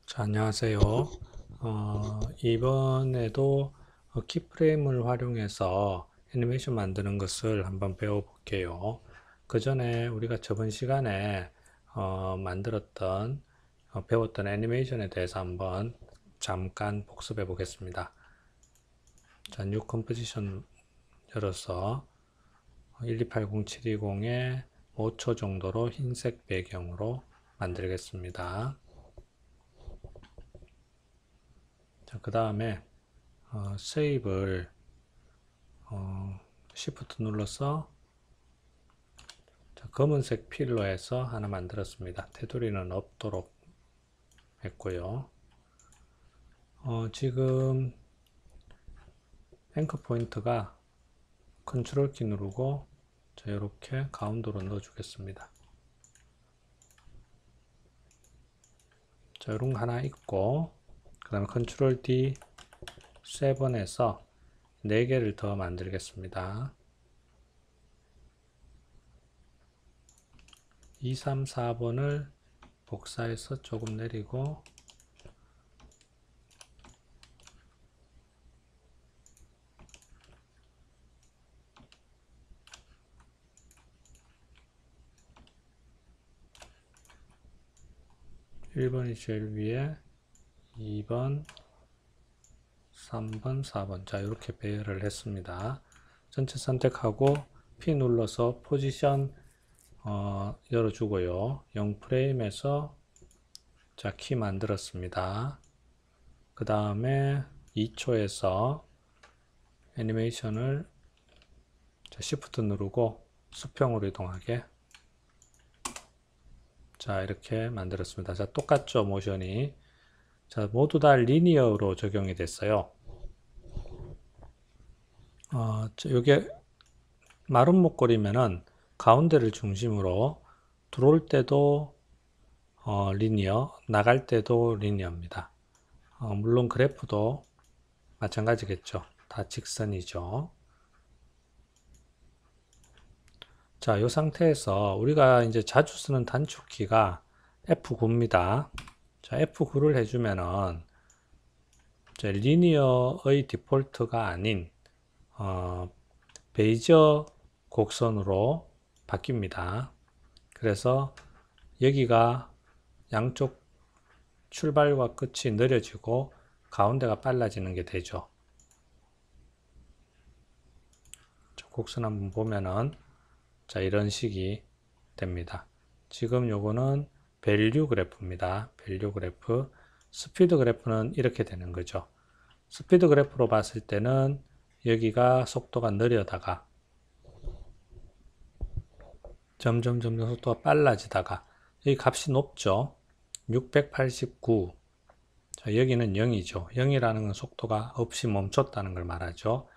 자, 안녕하세요. 이번에도 키프레임을 활용해서 애니메이션 만드는 것을 한번 배워볼게요. 그 전에 우리가 저번 시간에 배웠던 애니메이션에 대해서 한번 잠깐 복습해 보겠습니다. 자, 뉴 컴포지션 열어서 1280-720에 5초 정도로 흰색 배경으로 만들겠습니다. 자, 그 다음에 세이브를 Shift 눌러서 검은색 필러에서 하나 만들었습니다. 테두리는 없도록 했고요. 지금 앵커 포인트가 컨트롤 키 누르고 이렇게 가운데로 넣어 주겠습니다. 자, 이런 거 하나 있고, 그 다음에 컨트롤 D 7에서 4개를 더 만들겠습니다. 2, 3, 4번을 복사해서 조금 내리고, (1번이) 제일 위에, 2번, 3번, 4번. 자, 이렇게 배열을 했습니다. 전체 선택하고 P 눌러서 포지션 열어주고요. 0프레임에서 자, 키 만들었습니다. 그 다음에 2초에서 애니메이션을 Shift 누르고 수평으로 이동하게, 자, 이렇게 만들었습니다. 자, 똑같죠, 모션이. 자, 모두 다 리니어로 적용이 됐어요. 요게 마른 목걸이면은 가운데를 중심으로 들어올 때도 리니어, 나갈 때도 리니어입니다. 물론 그래프도 마찬가지겠죠. 다 직선이죠. 자, 이 상태에서 우리가 이제 자주 쓰는 단축키가 F9입니다. 자, F9를 해주면은 리니어의 디폴트가 아닌 베이저 곡선으로 바뀝니다. 그래서 여기가 양쪽 출발과 끝이 느려지고 가운데가 빨라지는 게 되죠. 곡선 한번 보면은 자, 이런 식이 됩니다. 지금 요거는 밸류 그래프입니다. 밸류 그래프. 스피드 그래프는 이렇게 되는 거죠. 스피드 그래프로 봤을 때는 여기가 속도가 느려다가 점점 속도가 빨라지다가 여기 값이 높죠. 689. 자, 여기는 0이죠. 0이라는 건 속도가 없이 멈췄다는 걸 말하죠.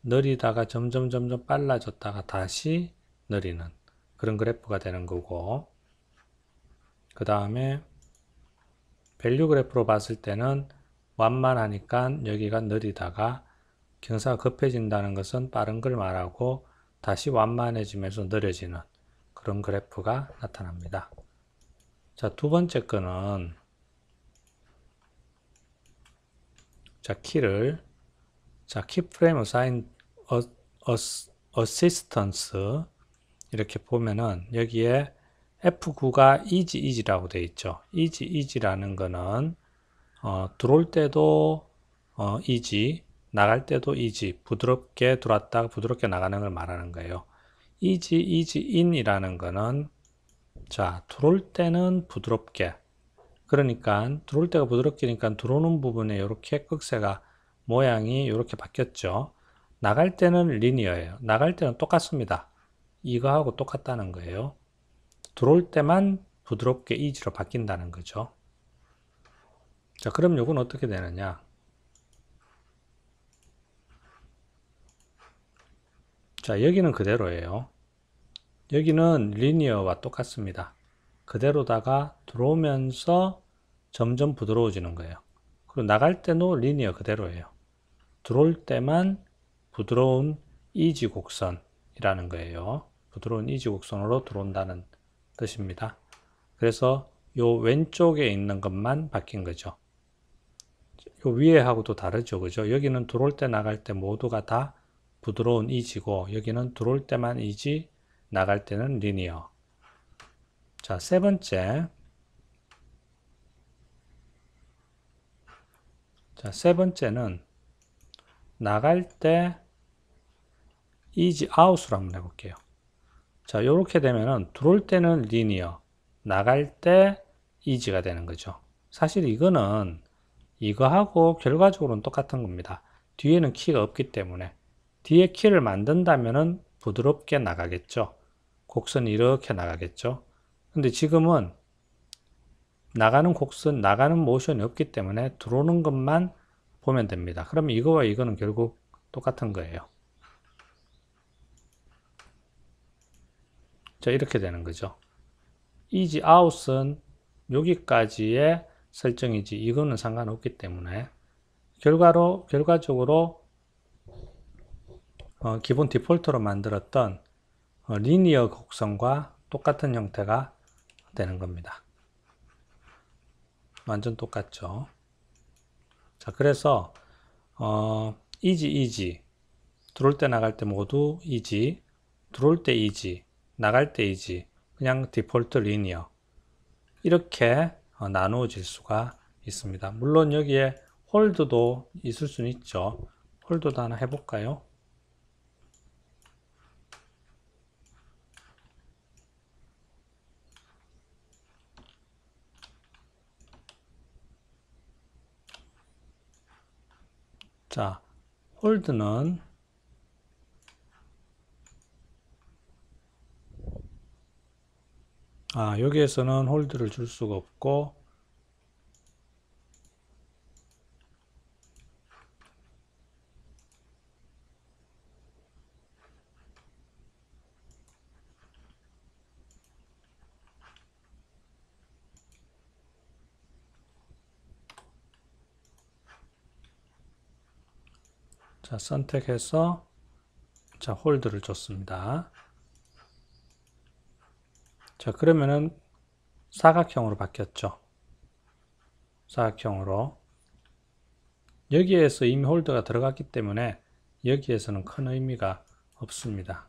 느리다가 점점 빨라졌다가 다시 느리는 그런 그래프가 되는 거고, 그 다음에 밸류 그래프로 봤을 때는 완만하니까 여기가 느리다가 경사가 급해진다는 것은 빠른 걸 말하고 다시 완만해지면서 느려지는 그런 그래프가 나타납니다. 자, 두 번째 거는 자, 키를 키프레임 어사인 어시스턴스 이렇게 보면은 여기에 F9가 easy라고 되어 있죠. easy라는 거는 들어올 때도 easy, 나갈 때도 easy, 부드럽게 들어왔다가 부드럽게 나가는 걸 말하는 거예요. easy in이라는 거는 자, 들어올 때는 부드럽게, 그러니까 들어올 때가 부드럽게니까 들어오는 부분에 이렇게 끝새가 모양이 이렇게 바뀌었죠. 나갈 때는 리니어예요. 나갈 때는 똑같습니다. 이거하고 똑같다는 거예요. 들어올 때만 부드럽게 이지로 바뀐다는 거죠. 자, 그럼 요건 어떻게 되느냐? 자, 여기는 그대로예요. 여기는 리니어와 똑같습니다. 그대로다가 들어오면서 점점 부드러워지는 거예요. 그리고 나갈 때도 리니어 그대로예요. 들어올 때만 부드러운 이지 곡선이라는 거예요. 부드러운 이지 곡선으로 들어온다는 뜻입니다. 그래서 요 왼쪽에 있는 것만 바뀐 거죠. 요 위에하고도 다르죠. 그죠? 여기는 들어올 때 나갈 때 모두가 다 부드러운 이지고 여기는 들어올 때만 이지 나갈 때는 리니어. 자, 세 번째. 자, 세 번째는 나갈 때 이지 아웃으로 한번 해볼게요. 자, 요렇게 되면은 들어올 때는 리니어, 나갈 때 이지가 되는 거죠. 사실 이거는 이거하고 결과적으로는 똑같은 겁니다. 뒤에는 키가 없기 때문에 뒤에 키를 만든다면은 부드럽게 나가겠죠. 곡선이 이렇게 나가겠죠. 근데 지금은 나가는 곡선, 나가는 모션이 없기 때문에 들어오는 것만 보면 됩니다. 그럼 이거와 이거는 결국 똑같은 거예요. 자, 이렇게 되는 거죠. 이지 아웃은 여기까지의 설정이지 이거는 상관없기 때문에 결과적으로 기본 디폴트로 만들었던 리니어 곡선과 똑같은 형태가 되는 겁니다. 완전 똑같죠. 자, 그래서 이지 들어올 때 나갈 때 모두 이지, 들어올 때 이지, 나갈 때 이지, 그냥 디폴트 리니어 이렇게 나누어질 수가 있습니다. 물론 여기에 홀드도 있을 수는 있죠. 홀드도 하나 해볼까요? 자, 홀드는 여기에서는 홀드를 줄 수가 없고 자, 선택해서 자, 홀드를 줬습니다. 자, 그러면은 사각형으로 바뀌었죠. 사각형으로. 여기에서 이미 홀드가 들어갔기 때문에 여기에서는 큰 의미가 없습니다.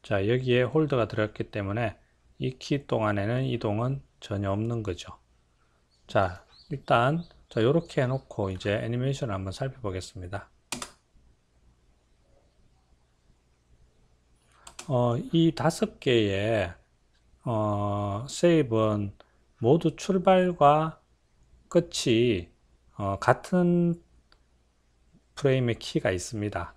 자, 여기에 홀드가 들어갔기 때문에 이 키 동안에는 이동은 전혀 없는 거죠. 자, 일단 자, 요렇게 해놓고 이제 애니메이션을 한번 살펴보겠습니다. 이 5개의 세이브는 모두 출발과 끝이 같은 프레임의 키가 있습니다.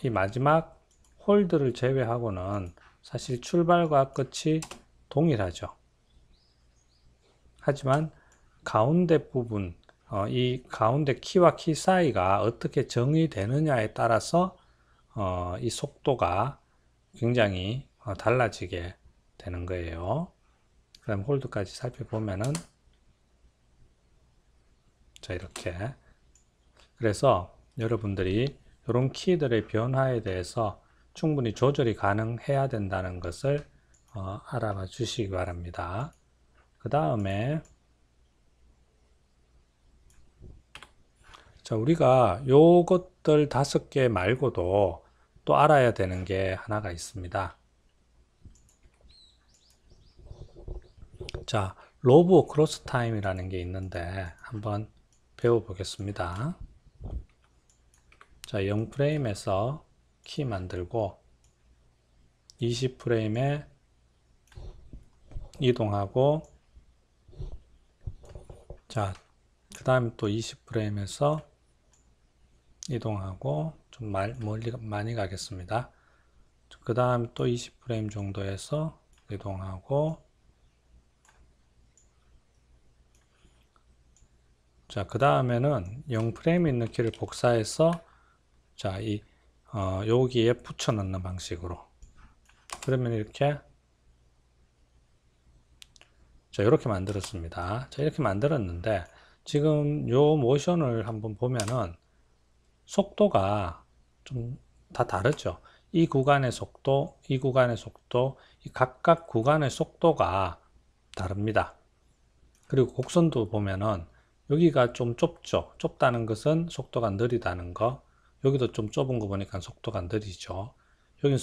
이 마지막 홀드를 제외하고는 사실 출발과 끝이 동일하죠. 하지만 가운데 부분, 이 가운데 키와 키 사이가 어떻게 정의되느냐에 따라서 이 속도가 굉장히 달라지게 되는 거예요. 그럼 홀드까지 살펴보면은 자, 이렇게. 그래서 여러분들이 이런 키들의 변화에 대해서 충분히 조절이 가능해야 된다는 것을 알아봐 주시기 바랍니다. 그 다음에 자, 우리가 요것들 5개 말고도 또 알아야 되는 게 하나가 있습니다. 자, 로브 크로스 타임이라는 게 있는데 한번 배워보겠습니다. 자, 0프레임에서 키 만들고 20프레임에 이동하고 자, 그 다음에 또 20프레임에서 이동하고 좀 멀리 많이 가겠습니다. 그 다음 또 20프레임 정도에서 이동하고 자, 그 다음에는 0프레임 있는 키를 복사해서 자, 여기에 붙여 넣는 방식으로 그러면 이렇게 자, 이렇게 만들었습니다. 자, 이렇게 만들었는데 지금 요 모션을 한번 보면은 속도가 좀 다 다르죠. 이 구간의 속도, 이 구간의 속도, 이 각각 구간의 속도가 다릅니다. 그리고 곡선도 보면은 여기가 좀 좁죠. 좁다는 것은 속도가 느리다는 거. 여기도 좀 좁은 거 보니까 속도가 느리죠. 여기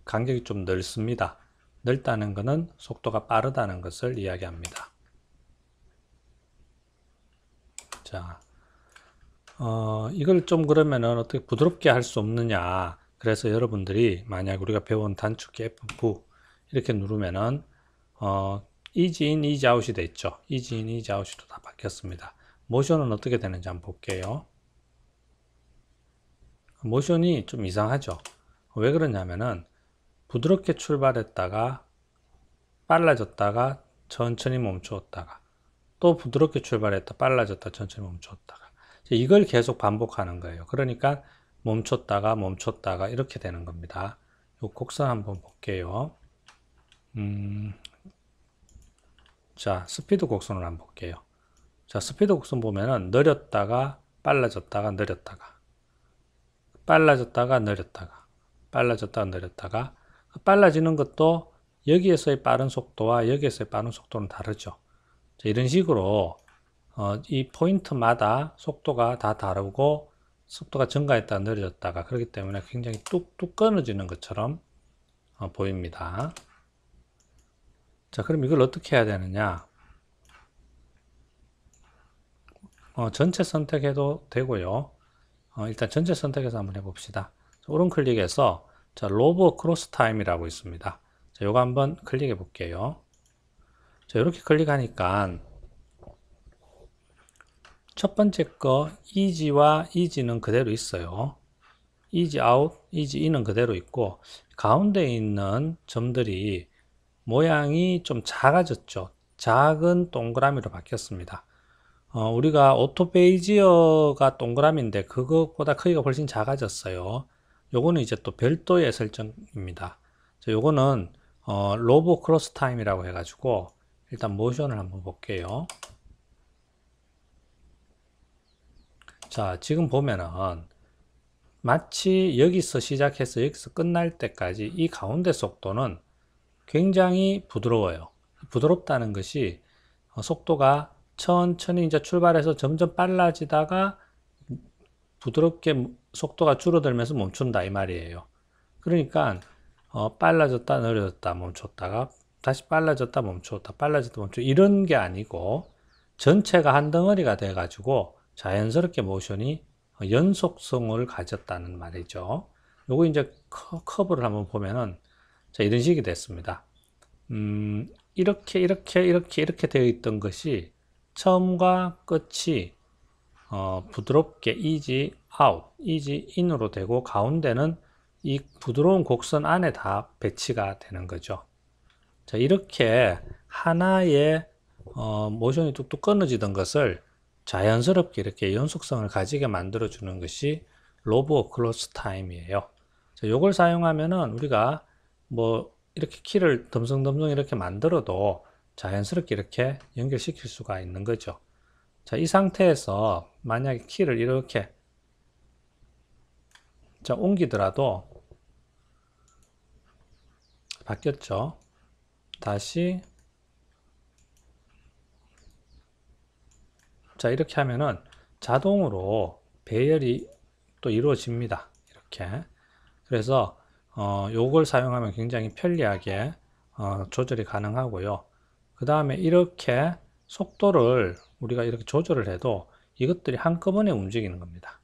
간격이 좀 넓습니다. 넓다는 것은 속도가 빠르다는 것을 이야기합니다. 자, 이걸 좀 그러면은 어떻게 부드럽게 할 수 없느냐. 그래서 여러분들이 만약 우리가 배운 단축키 F9 이렇게 누르면은 easy in, easy out이 됐죠. easy in, easy out이 다 바뀌었습니다. 모션은 어떻게 되는지 한번 볼게요. 모션이 좀 이상하죠. 왜 그러냐면은 부드럽게 출발했다가 빨라졌다가 천천히 멈추었다가 또 부드럽게 출발했다 빨라졌다 천천히 멈추었다가 이걸 계속 반복하는 거예요. 그러니까 멈췄다가 이렇게 되는 겁니다. 이 곡선 한번 볼게요. 자, 스피드 곡선을 한번 볼게요. 자, 스피드 곡선 보면은 느렸다가 빨라졌다가 느렸다가 빨라졌다가 느렸다가 빨라졌다가 느렸다가 빨라지는 것도 여기에서의 빠른 속도와 여기에서의 빠른 속도는 다르죠. 자, 이런 식으로 이 포인트마다 속도가 다 다르고 속도가 증가했다가 느려졌다가 그렇기 때문에 굉장히 뚝뚝 끊어지는 것처럼 보입니다. 자, 그럼 이걸 어떻게 해야 되느냐? 전체 선택해도 되고요. 일단 전체 선택해서 한번 해봅시다. 오른 클릭해서 자, 로브 크로스 타임이라고 있습니다. 자, 요거 한번 클릭해 볼게요. 자, 이렇게 클릭하니까 첫 번째 거 easy와 easy는 그대로 있어요. easy out, easy in은 그대로 있고 가운데 있는 점들이 모양이 좀 작아졌죠. 작은 동그라미로 바뀌었습니다. 우리가 오토 베이지어가 동그라미인데 그것보다 크기가 훨씬 작아졌어요. 요거는 이제 또 별도의 설정입니다. 자, 요거는 로브 크로스 타임이라고 해가지고 일단 모션을 한번 볼게요. 자, 지금 보면은 마치 여기서 시작해서 여기서 끝날 때까지 이 가운데 속도는 굉장히 부드러워요. 부드럽다는 것이 속도가 천천히 이제 출발해서 점점 빨라지다가 부드럽게 속도가 줄어들면서 멈춘다 이 말이에요. 그러니까 빨라졌다 느려졌다 멈췄다가 다시 빨라졌다 멈췄다 빨라졌다 멈췄다 이런 게 아니고 전체가 한 덩어리가 돼 가지고 자연스럽게 모션이 연속성을 가졌다는 말이죠. 요거 이제 커브를 한번 보면은 자, 이런 식이 됐습니다. 이렇게 되어 있던 것이 처음과 끝이 부드럽게 easy out, easy in으로 되고 가운데는 이 부드러운 곡선 안에 다 배치가 되는 거죠. 자, 이렇게 하나의 모션이 뚝뚝 끊어지던 것을 자연스럽게 이렇게 연속성을 가지게 만들어 주는 것이 로브 크로스 타임이에요. 자, 요걸 사용하면은 우리가 뭐 이렇게 키를 덤성덤성 이렇게 만들어도 자연스럽게 이렇게 연결시킬 수가 있는 거죠. 자, 이 상태에서 만약에 키를 이렇게 자, 옮기더라도 바뀌었죠. 다시 자, 이렇게 하면은 자동으로 배열이 또 이루어집니다. 이렇게. 그래서 요걸 사용하면 굉장히 편리하게 조절이 가능하고요. 그 다음에 이렇게 속도를 우리가 이렇게 조절을 해도 이것들이 한꺼번에 움직이는 겁니다.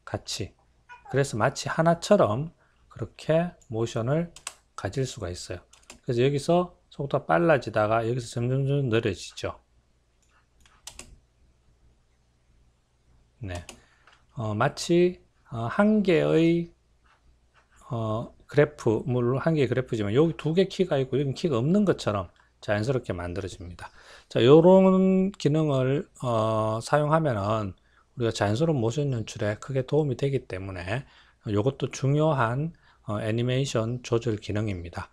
같이. 그래서 마치 하나처럼 그렇게 모션을 가질 수가 있어요. 그래서 여기서 속도가 빨라지다가 여기서 점점 느려지죠. 네. 마치 한 개의 그래프, 물론 한 개의 그래프지만 여기 두 개 키가 있고 여기 키가 없는 것처럼 자연스럽게 만들어집니다. 자, 요런 기능을 사용하면은 우리가 자연스러운 모션 연출에 크게 도움이 되기 때문에 이것도 중요한 애니메이션 조절 기능입니다.